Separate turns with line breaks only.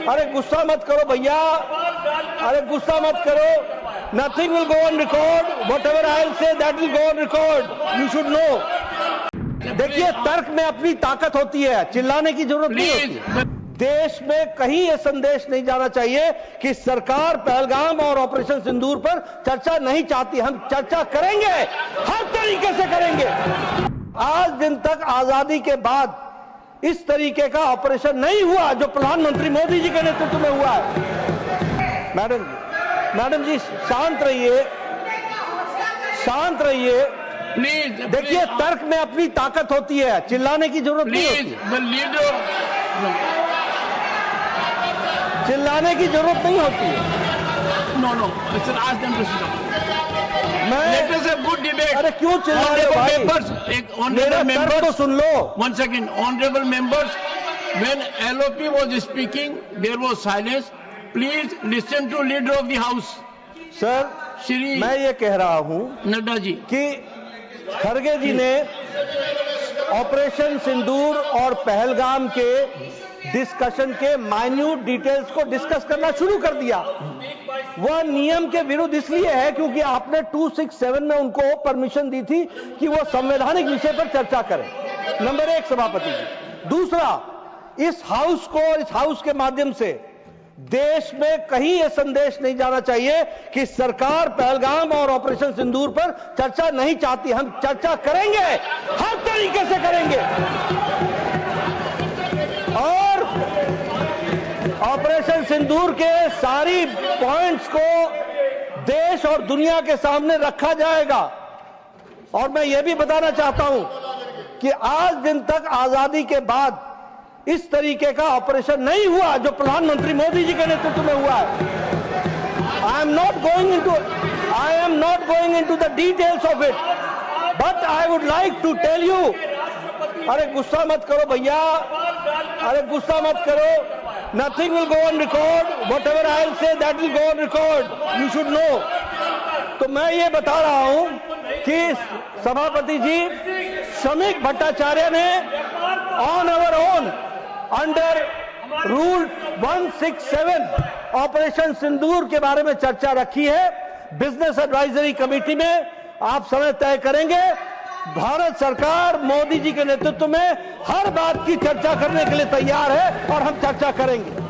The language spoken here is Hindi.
अरे गुस्सा मत करो भैया, अरे गुस्सा मत करो। Nothing will go on record, whatever I will say that will go on record, you should no. देखिए, तर्क में अपनी ताकत होती है, चिल्लाने की जरूरत नहीं होती। देश में कहीं यह संदेश नहीं जाना चाहिए कि सरकार पहलगाम और ऑपरेशन सिंदूर पर चर्चा नहीं चाहती। हम चर्चा करेंगे, हर तरीके से करेंगे। आज दिन तक आजादी के बाद इस तरीके का ऑपरेशन नहीं हुआ जो प्रधानमंत्री मोदी जी के नेतृत्व में हुआ है। मैडम जी शांत रहिए, शांत रहिए
प्लीज।
देखिए, तर्क में अपनी ताकत होती है, चिल्लाने की जरूरत नहीं होती। चिल्लाने की जरूरत नहीं होती है।
No no, ask them to sit down. Let us have good debate.
अरे क्यों चिल्ला रहे हो भाई?
एक ऑनरेबल मेंबर
तो सुन लो।
One second, honourable members, when LOP was speaking, there was silence. Please listen to leader of the house.
Sir,
Shri
मैं ये कह रहा हूं
नड्डा जी
कि खड़गे जी ने ऑपरेशन सिंदूर और पहलगाम के डिस्कशन के माइन्यूट डिटेल्स को डिस्कस करना शुरू कर दिया। वह नियम के विरुद्ध इसलिए है क्योंकि आपने 267 में उनको परमिशन दी थी कि वो संवैधानिक विषय पर चर्चा करें। नंबर एक, सभापति जी। दूसरा, इस हाउस के माध्यम से देश में कहीं यह संदेश नहीं जाना चाहिए कि सरकार पहलगाम और ऑपरेशन सिंदूर पर चर्चा नहीं चाहती। हम चर्चा करेंगे, हर तरीके से करेंगे। और ऑपरेशन सिंदूर के सारी पॉइंट्स को देश और दुनिया के सामने रखा जाएगा। और मैं यह भी बताना चाहता हूं कि आज दिन तक आजादी के बाद इस तरीके का ऑपरेशन नहीं हुआ जो प्रधानमंत्री मोदी जी के नेतृत्व में हुआ है। I am not going into the details of it, but I would like to tell you. अरे गुस्सा मत करो भैया, अरे गुस्सा मत करो। Nothing will go on record, whatever I will say that will go on record, you should know. तो मैं ये बता रहा हूं कि सभापति जी श्रमिक भट्टाचार्य ने on our own under rule 167 operation Sindoor के बारे में चर्चा रखी है। बिजनेस एडवाइजरी कमेटी में आप समय तय करेंगे। भारत सरकार मोदी जी के नेतृत्व में हर बात की चर्चा करने के लिए तैयार है और हम चर्चा करेंगे।